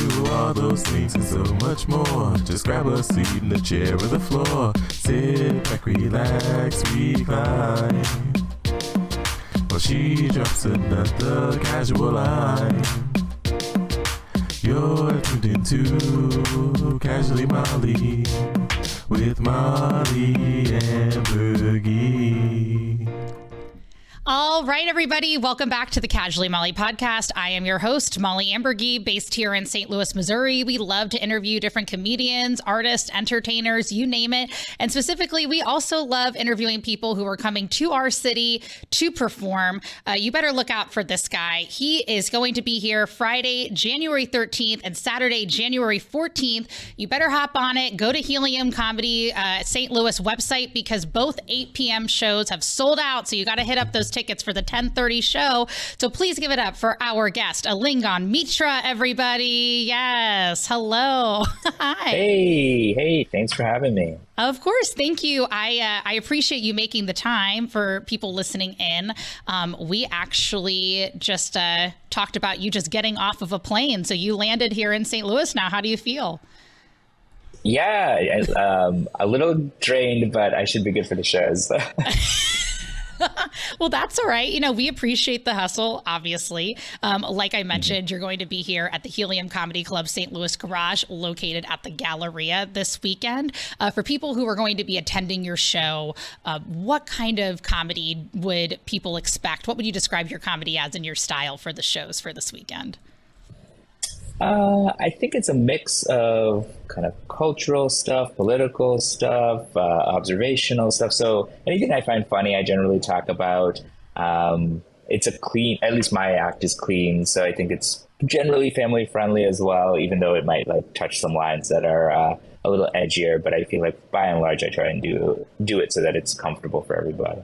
do all those things and so much more. Just grab a seat in the chair or the floor. Sit back, relax, recline. While she drops another casual line. You're tuned into Casually Molly with Molly and Bergie. All right, everybody. Welcome back to the Casually Molly podcast. I am your host, Molly Ambergy, based here in St. Louis, Missouri. We love to interview different comedians, artists, entertainers, you name it. And specifically, we also love interviewing people who are coming to our city to perform. You better look out for this guy. He is going to be here Friday, January 13th and Saturday, January 14th. You better hop on it. Go to Helium Comedy St. Louis website because both 8 p.m. shows have sold out. So you got to hit up those tickets for the 10:30 show. So please give it up for our guest, Alingon, Mitra, everybody. Yes. Hello. Hi. Hey, thanks for having me. Of course. Thank you. I appreciate you making the time for people listening in. We actually just talked about you just getting off of a plane. So you landed here in St. Louis now. How do you feel? Yeah, a little drained, but I should be good for the shows. Well, that's all right. You know, we appreciate the hustle, obviously. Like I mentioned, you're going to be here at the Helium Comedy Club St. Louis Garage, located at the Galleria this weekend. For people who are going to be attending your show, what kind of comedy would people expect? What would you describe your comedy as in your style for the shows for this weekend? I think it's a mix of kind of cultural stuff, political stuff, observational stuff. So anything I find funny, I generally talk about. It's a clean, at least my act is clean. So I think it's generally family friendly as well, even though it might like touch some lines that are a little edgier. But I feel like by and large, I try and do it so that it's comfortable for everybody.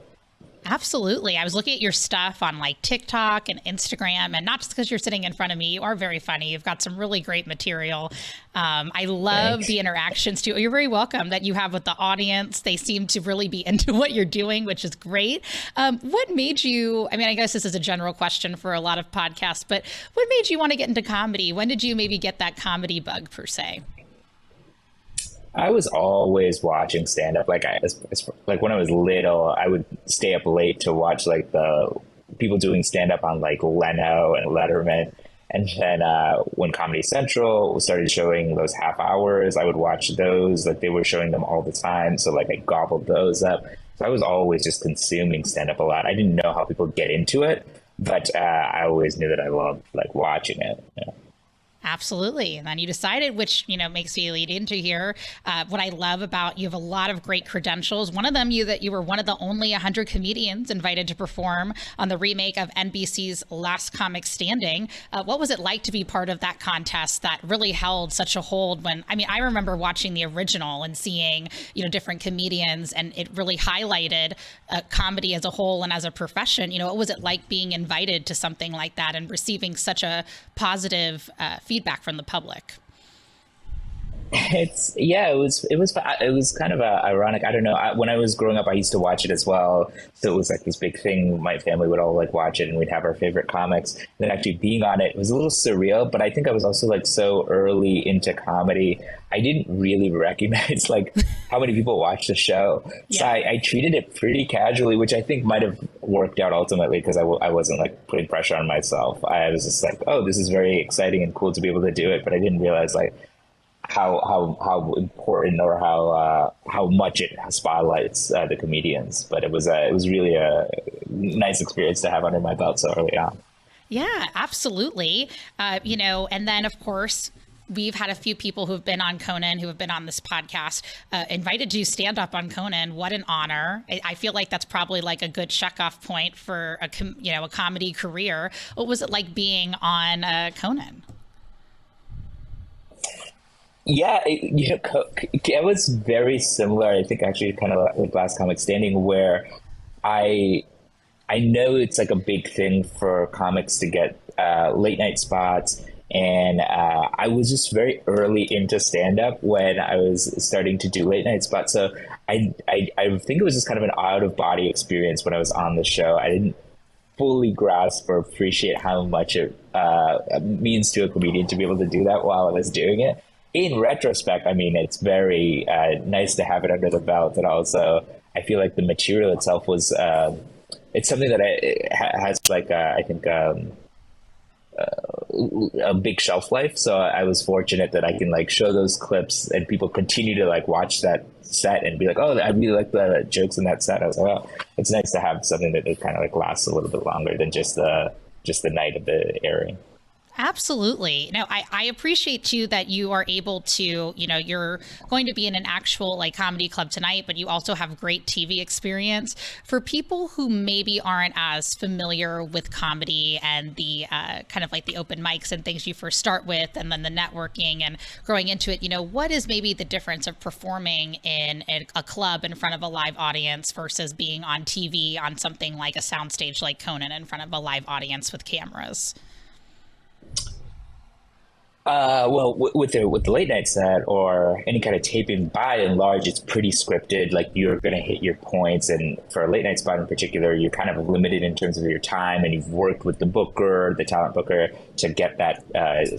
Absolutely. I was looking at your stuff on like TikTok and Instagram, and not just because you're sitting in front of me, you are very funny. You've got some really great material. I love the interactions too. You're very welcome that you have with the audience. They seem to really be into what you're doing, which is great. What made you, I mean, I guess this is a general question for a lot of podcasts, but what made you want to get into comedy? When did you maybe get that comedy bug per se? I was always watching stand-up. Like like when I was little, I would stay up late to watch like the people doing stand-up on like Leno and Letterman. And then when Comedy Central started showing those half hours, I would watch those. Like they were showing them all the time. So like I gobbled those up. So I was always just consuming stand-up a lot. I didn't know how people get into it, but I always knew that I loved like watching it. Yeah. Absolutely. And then you decided, which, you know, makes me lead into here. What I love about you have a lot of great credentials. One of them, that you were one of the only 100 comedians invited to perform on the remake of NBC's Last Comic Standing. What was it like to be part of that contest that really held such a hold when, I mean, I remember watching the original and seeing, you know, different comedians, and it really highlighted comedy as a whole and as a profession. You know, what was it like being invited to something like that and receiving such a positive feedback from the public? It was kind of ironic. I don't know. When I was growing up, I used to watch it as well. So it was like this big thing. My family would all like watch it, and we'd have our favorite comics. And then actually being on it was a little surreal. But I think I was also like so early into comedy, I didn't really recognize like how many people watch the show. Yeah. So I treated it pretty casually, which I think might have worked out ultimately because I wasn't like putting pressure on myself. I was just like, oh, this is very exciting and cool to be able to do it. But I didn't realize like how important or how much it spotlights the comedians. But it was really a nice experience to have under my belt so early on. Yeah, absolutely. You know, and then of course, we've had a few people who've been on Conan, who have been on this podcast, invited to stand up on Conan. What an honor. I feel like that's probably like a good checkoff point for a comedy career. What was it like being on Conan? Yeah, it was very similar. I think actually kind of like Last Comic Standing, where I know it's like a big thing for comics to get late night spots. And I was just very early into stand-up when I was starting to do late night spots. So I think it was just kind of an out-of-body experience when I was on the show. I didn't fully grasp or appreciate how much it means to a comedian to be able to do that while I was doing it. In retrospect, I mean, it's very nice to have it under the belt. And also, I feel like the material itself was, it's something that has like, I think, a big shelf life. So I was fortunate that I can like show those clips and people continue to like watch that set and be like, oh, I really like the jokes in that set. I was like, oh, it's nice to have something that kind of like lasts a little bit longer than just the night of the airing. Absolutely. No, I appreciate too that you are able to, you're going to be in an actual like comedy club tonight, but you also have great TV experience. For people who maybe aren't as familiar with comedy and the kind of like the open mics and things you first start with, and then the networking and growing into it, what is maybe the difference of performing in a club in front of a live audience versus being on TV on something like a soundstage like Conan in front of a live audience with cameras? Well, with the late night set or any kind of taping, by and large, it's pretty scripted. Like you're going to hit your points, and for a late night spot in particular, you're kind of limited in terms of your time, and you've worked with the booker, the talent booker, to get that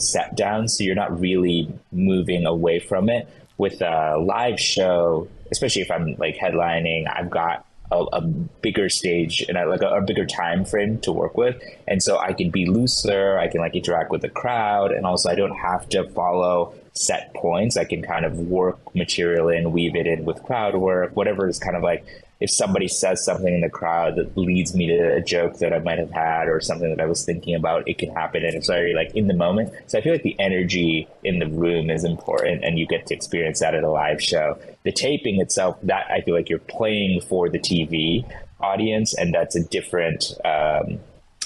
set down. So you're not really moving away from it. With a live show, especially if I'm like headlining, I've got a bigger stage and a bigger time frame to work with, and so I can be looser, I can like interact with the crowd, and also I don't have to follow set points. I can kind of work material in, weave it in with crowd work, whatever is kind of like, if somebody says something in the crowd that leads me to a joke that I might have had or something that I was thinking about, it can happen, and it's very like in the moment. So I feel like the energy in the room is important, and you get to experience that at a live show. The taping itself, that I feel like you're playing for the TV audience, and that's a different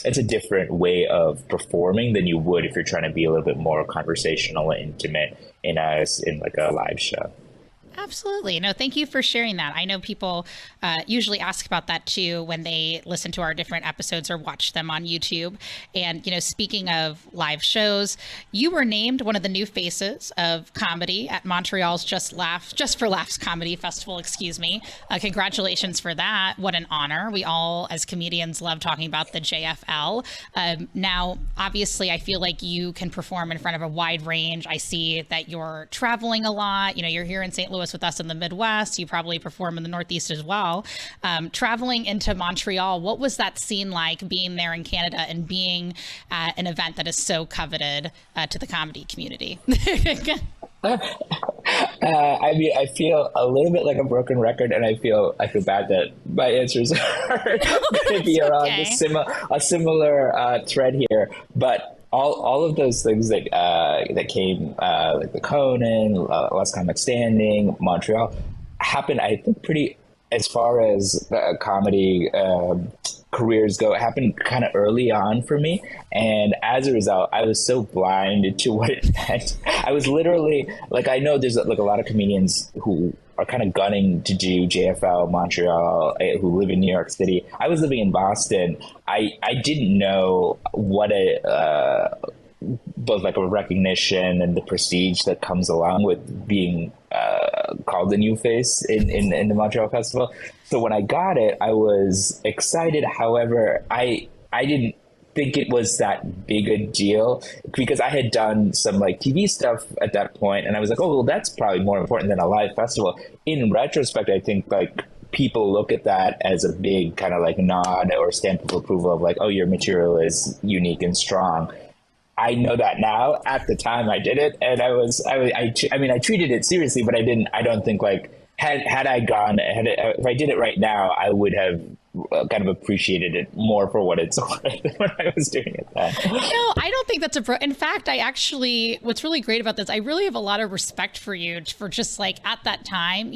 it's a different way of performing than you would if you're trying to be a little bit more conversational and intimate in like a live show. Absolutely. No, thank you for sharing that. I know people usually ask about that too when they listen to our different episodes or watch them on YouTube. And, speaking of live shows, you were named one of the new faces of comedy at Montreal's Just for Laughs Comedy Festival, excuse me. Congratulations for that. What an honor. We all, as comedians, love talking about the JFL. Now, obviously, I feel like you can perform in front of a wide range. I see that you're traveling a lot. You're here in St. Louis with us in the Midwest. You probably perform in the Northeast as well. Traveling into Montreal, what was that scene like being there in Canada and being at an event that is so coveted to the comedy community? I mean, I feel a little bit like a broken record, and I feel bad that my answers are going to be around a similar thread here, but all of those things that came, like the Conan, Last Comic Standing, Montreal, happened, I think, pretty, as far as comedy careers go, it happened kind of early on for me. And as a result, I was so blind to what it meant. I was literally, like, I know there's like a lot of comedians who are kind of gunning to do JFL, Montreal, who live in New York City. I was living in Boston. I didn't know what both like a recognition and the prestige that comes along with being called the new face in the Montreal Festival. So when I got it, I was excited. However, I didn't think it was that big a deal because I had done some like TV stuff at that point, and I was like, oh, well, that's probably more important than a live festival. In retrospect, I think like people look at that as a big kind of like nod or stamp of approval of like, oh, your material is unique and strong. I know that now. At the time I did it, and I treated it seriously, but I don't think like if I did it right now, I would have kind of appreciated it more for what it's worth when I was doing it then. No, I don't think that's in fact, what's really great about this, I really have a lot of respect for you for just like at that time,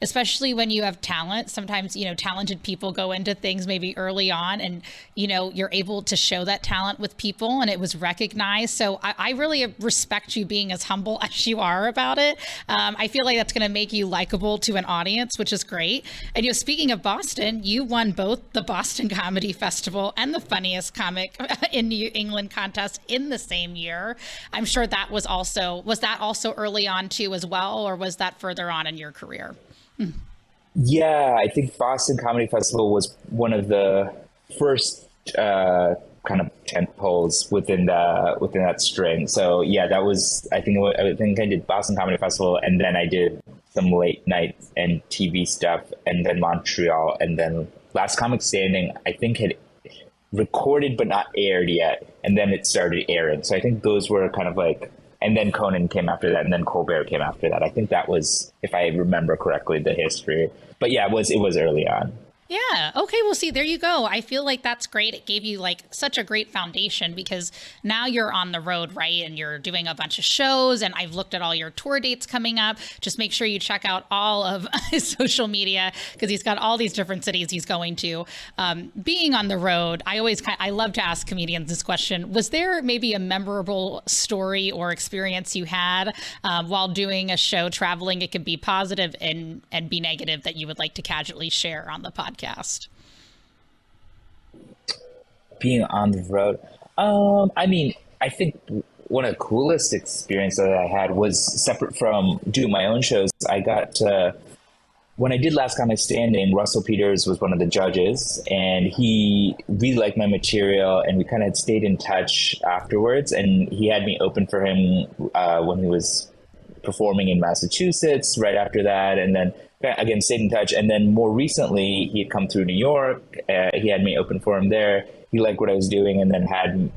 especially when you have talent, sometimes, talented people go into things maybe early on and, you're able to show that talent with people and it was recognized. So I really respect you being as humble as you are about it. I feel like that's going to make you likable to an audience, which is great. And, speaking of Boston, you won both the Boston Comedy Festival and the Funniest Comic in New England contest in the same year. I'm sure that was that also early on too as well, or was that further on in your career? Yeah, I think Boston Comedy Festival was one of the first kind of tent poles within that string. So yeah, that was I think I did Boston Comedy Festival, and then I did some late night and TV stuff, and then Montreal, and then Last Comic Standing I think had recorded but not aired yet, and then it started airing. So I think those were kind of like, and then Conan came after that, and then Colbert came after that. I think that was, if I remember correctly, the history. But yeah, it was early on. Yeah. Okay. Well, see, there you go. I feel like that's great. It gave you like such a great foundation because now you're on the road, right? And you're doing a bunch of shows, and I've looked at all your tour dates coming up. Just make sure you check out all of his social media because he's got all these different cities he's going to. Being on the road, I love to ask comedians this question. Was there maybe a memorable story or experience you had while doing a show traveling? It could be positive and be negative that you would like to casually share on the podcast. Being on the road, I mean, I think one of the coolest experiences that I had was separate from doing my own shows. I got when I did Last Comic Standing, Russell Peters was one of the judges, and he really liked my material, and we kind of had stayed in touch afterwards, and he had me open for him when he was performing in Massachusetts right after that, and then again stayed in touch. And then more recently he had come through New York. He had me open for him there. He liked what I was doing, and then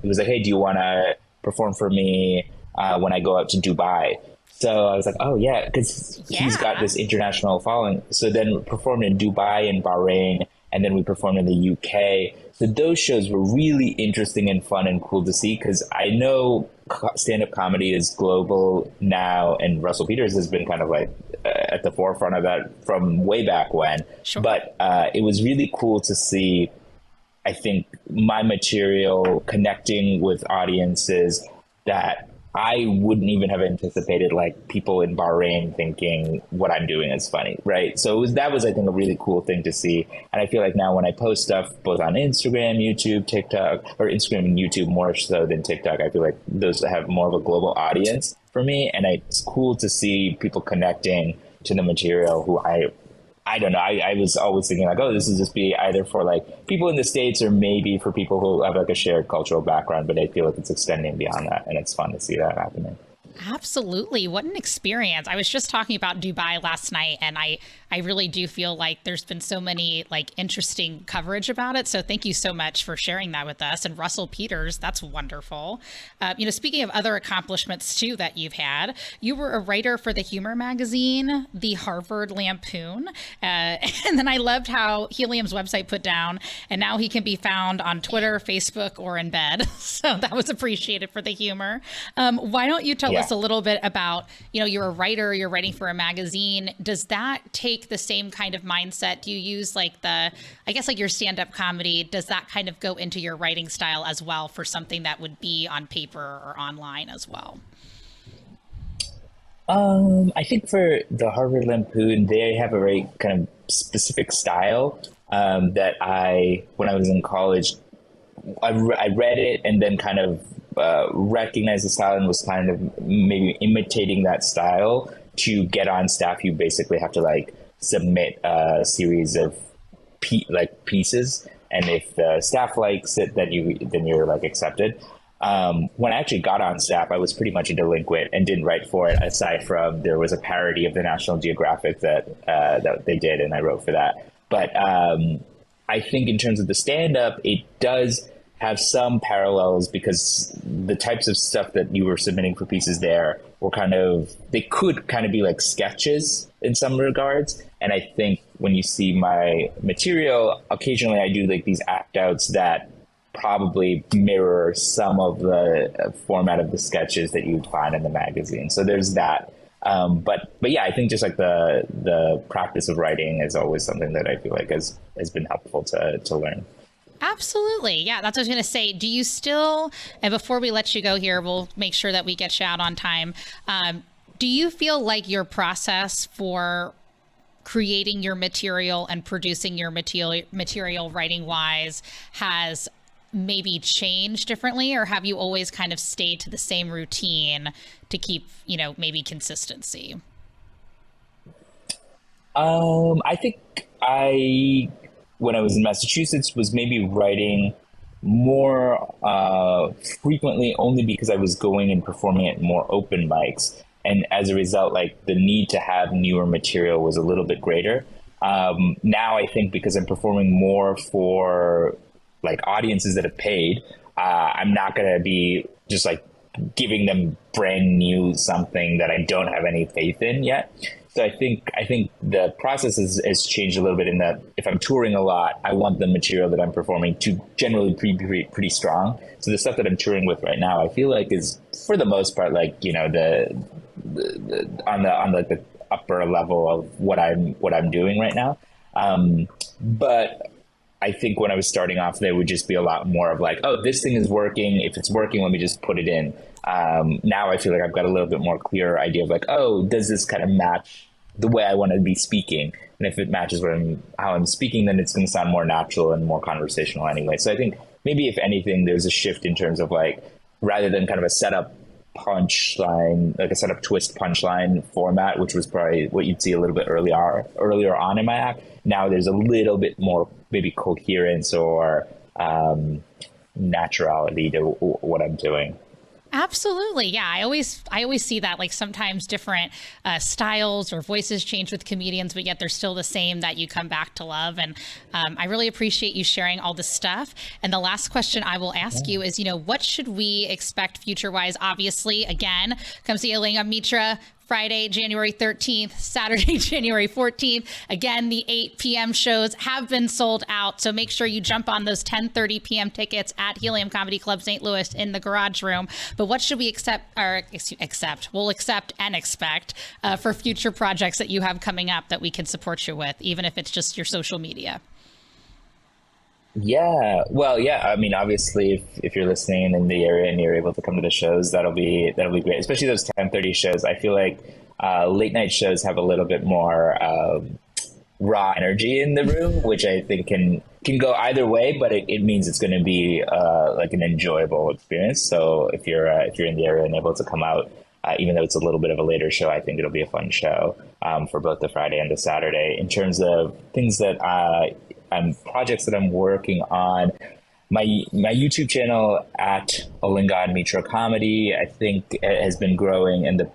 he was like, hey, do you want to perform for me when I go out to Dubai? So I was like, oh yeah, because he's got this international following. So then performed in Dubai and Bahrain, and then we performed in the UK. So those shows were really interesting and fun and cool to see, because I know stand-up comedy is global now, and Russell Peters has been kind of like at the forefront of that from way back when. Sure. But it was really cool to see, I think, my material connecting with audiences that I wouldn't even have anticipated, like people in Bahrain thinking what I'm doing is funny, right? So that was, I think, a really cool thing to see. And I feel like now when I post stuff both on Instagram, YouTube, TikTok, or Instagram and YouTube more so than TikTok, I feel like those have more of a global audience for me. And it's cool to see people connecting to the material who I don't know. I was always thinking like, oh, this will just be either for like people in the States or maybe for people who have like a shared cultural background, but I feel like it's extending beyond that, and it's fun to see that happening. Absolutely. What an experience. I was just talking about Dubai last night, and I really do feel like there's been so many like interesting coverage about it. So thank you so much for sharing that with us. And Russell Peters, that's wonderful. Speaking of other accomplishments too that you've had, you were a writer for the humor magazine, the Harvard Lampoon. And then I loved how Helium's website put down, and now he can be found on Twitter, Facebook, or in bed. So that was appreciated for the humor. Why don't you tell us a little bit about, you're a writer, you're writing for a magazine. Does that take the same kind of mindset? Do you use like your stand-up comedy, does that kind of go into your writing style as well for something that would be on paper or online as well? I think for the Harvard Lampoon, they have a very kind of specific style that when I was in college, I read it and then kind of recognized the style and was kind of maybe imitating that style. To get on staff, you basically have to like submit a series of pieces, and if the staff likes it, then you're like accepted. When I actually got on staff, I was pretty much a delinquent and didn't write for it, aside from there was a parody of the National Geographic that they did, and I wrote for that. But I think in terms of the stand-up, it does have some parallels, because the types of stuff that you were submitting for pieces there were they could kind of be like sketches in some regards. And I think when you see my material, occasionally I do like these act outs that probably mirror some of the format of the sketches that you'd find in the magazine. So there's that. But yeah, I think just like the practice of writing is always something that I feel like has been helpful to learn. Absolutely. Yeah, that's what I was going to say. Do you still, and before we let you go here, we'll make sure that we get you out on time. Do you feel like your process for creating your material and producing your material writing wise has maybe changed differently, or have you always kind of stayed to the same routine to keep, maybe consistency? I think when I was in Massachusetts, was maybe writing more frequently only because I was going and performing at more open mics. And as a result, like the need to have newer material was a little bit greater. Now I think because I'm performing more for like audiences that have paid, I'm not going to be just like giving them brand new something that I don't have any faith in yet. So I think the process has changed a little bit in that if I'm touring a lot, I want the material that I'm performing to generally be pretty strong. So the stuff that I'm touring with right now, I feel like is for the most part, like, you know, on the upper level of what I'm doing right now. But I think when I was starting off, there would just be a lot more of like, oh, this thing is working. If it's working, let me just put it in. Now I feel like I've got a little bit more clear idea of like, oh, does this kind of match the way I want to be speaking? And if it matches how I'm speaking, then it's going to sound more natural and more conversational anyway. So I think maybe if anything, there's a shift in terms of like, rather than kind of a setup punchline, like a setup twist punchline format, which was probably what you'd see a little bit earlier on in my act. Now there's a little bit more maybe coherence or naturality to what I'm doing. Absolutely. Yeah. I always see that, like sometimes different styles or voices change with comedians, but yet they're still the same that you come back to love. And I really appreciate you sharing all this stuff. And the last question I will ask you is, you know, what should we expect future wise? Obviously, again, come see Alingon Mitra Friday, January 13th, Saturday, January 14th. Again, the 8 p.m. shows have been sold out. So make sure you jump on those 10:30 p.m. tickets at Helium Comedy Club St. Louis in the Garage Room. But what should we We'll accept and expect for future projects that you have coming up that we can support you with, even if it's just your social media? Yeah, well, yeah. I mean, obviously, if you're listening in the area and you're able to come to the shows, that'll be great. Especially those 10:30 shows. I feel like late night shows have a little bit more raw energy in the room, which I think can go either way. But it means it's going to be like an enjoyable experience. So if you're in the area and able to come out, even though it's a little bit of a later show, I think it'll be a fun show for both the Friday and the Saturday. In terms of things that projects that I'm working on, my YouTube channel at Alingon Mitra Comedy, I think has been growing, and the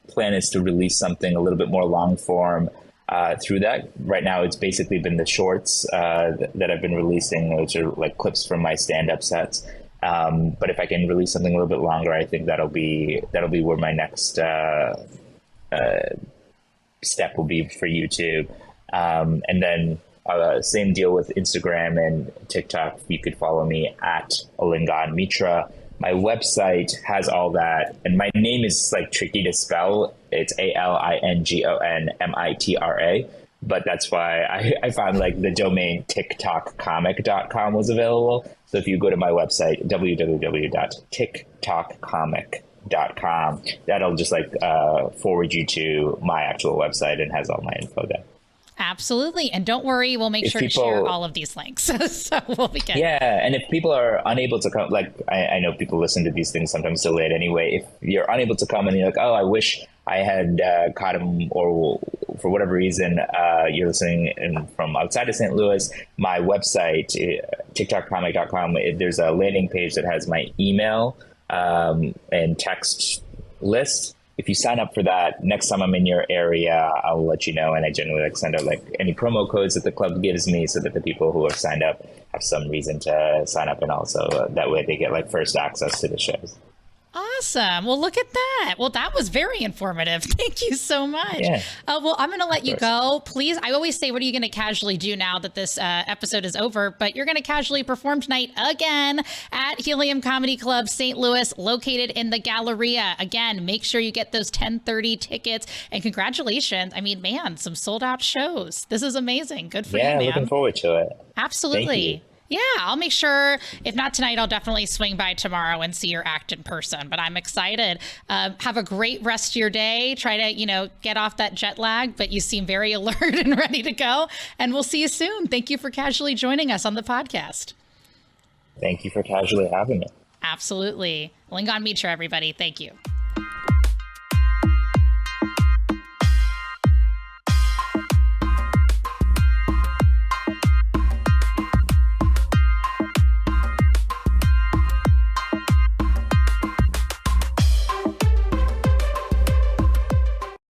plan is to release something a little bit more long form through that. Right now, it's basically been the shorts that I've been releasing, which are like clips from my stand-up sets. But if I can release something a little bit longer, I think that'll be where my next step will be for YouTube. And then same deal with Instagram and TikTok. You could follow me at Alingon Mitra. My website has all that, and my name is like tricky to spell. It's ALINGONMITRA, but that's why I found like the domain tiktokcomic.com was available. So if you go to my website, www.tiktokcomic.com, that'll just like forward you to my actual website and has all my info there. Absolutely. And don't worry, we'll make sure to share all of these links. So we'll be good. Yeah. And if people are unable to come, like I know people listen to these things sometimes so late anyway. If you're unable to come and you're like, oh, I wish I had caught him, or for whatever reason, you're listening from outside of St. Louis, my website, tiktokcomic.com, there's a landing page that has my email and text list. If you sign up for that, next time I'm in your area, I'll let you know. And I generally like send out like any promo codes that the club gives me so that the people who have signed up have some reason to sign up. And also that way they get like first access to the shows. Awesome. Well, look at that. Well, that was very informative. Thank you so much. Yeah. Well, I'm going to let you go. Please, I always say, what are you going to casually do now that this episode is over? But you're going to casually perform tonight again at Helium Comedy Club St. Louis, located in the Galleria. Again, make sure you get those 10:30 tickets. And congratulations. I mean, man, some sold out shows. This is amazing. Good for you, man. Yeah, looking forward to it. Absolutely. Yeah, I'll make sure, if not tonight, I'll definitely swing by tomorrow and see your act in person. But I'm excited. Have a great rest of your day. Try to, get off that jet lag, but you seem very alert and ready to go. And we'll see you soon. Thank you for casually joining us on the podcast. Thank you for casually having me. Absolutely. Alingon Mitra, everybody. Thank you.